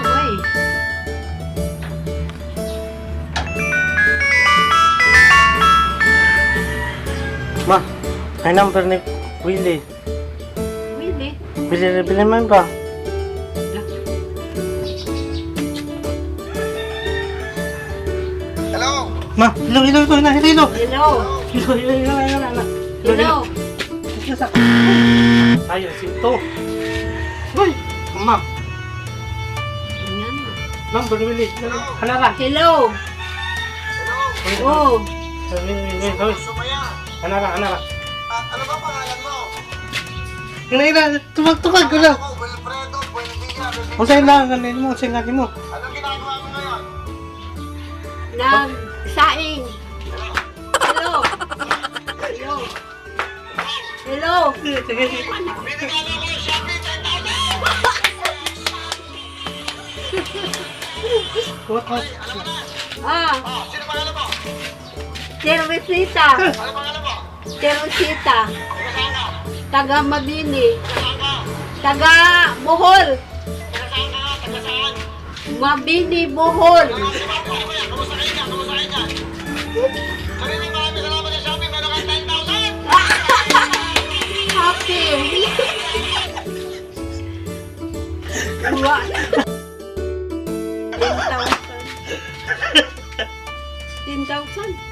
Uy. Ma, ay number ni Willie. Willie. Bili man ba? Hello? Ma, hello. Hello. Hello. Ayos, ito. Uy, ma, Ayan. number ni Willie. Hanara. Hello. Hello? Oh. Willie, Sumaya. hanara. Ano ba pangalan mo? Ina, tumag ko na. Ako, Wilfredo, Buendia. Kung sa'yo lang, ganin mo, sa'yo lagi mo. Anong ginagawa mo ngayon? Nag-saing. Hello. Hello. Hello. Binigyan ako yung Shopee 10,000! What? Ah, Sino pangalan mo? Teresita. Ano pangalan mo? Teresita. Taga saan ka? Taga Mabini. Taga saan ka? Taga Bohol. Taga saan ka? Taga saan? Mabini, Bohol. Si Mami, ano ba yan? Kamusta kayo dyan? Kamusta kayo dyan? Kanina maraming salamat sa Shopee, meron kang 10,000! Happy. Dua. 10,000. 10,000.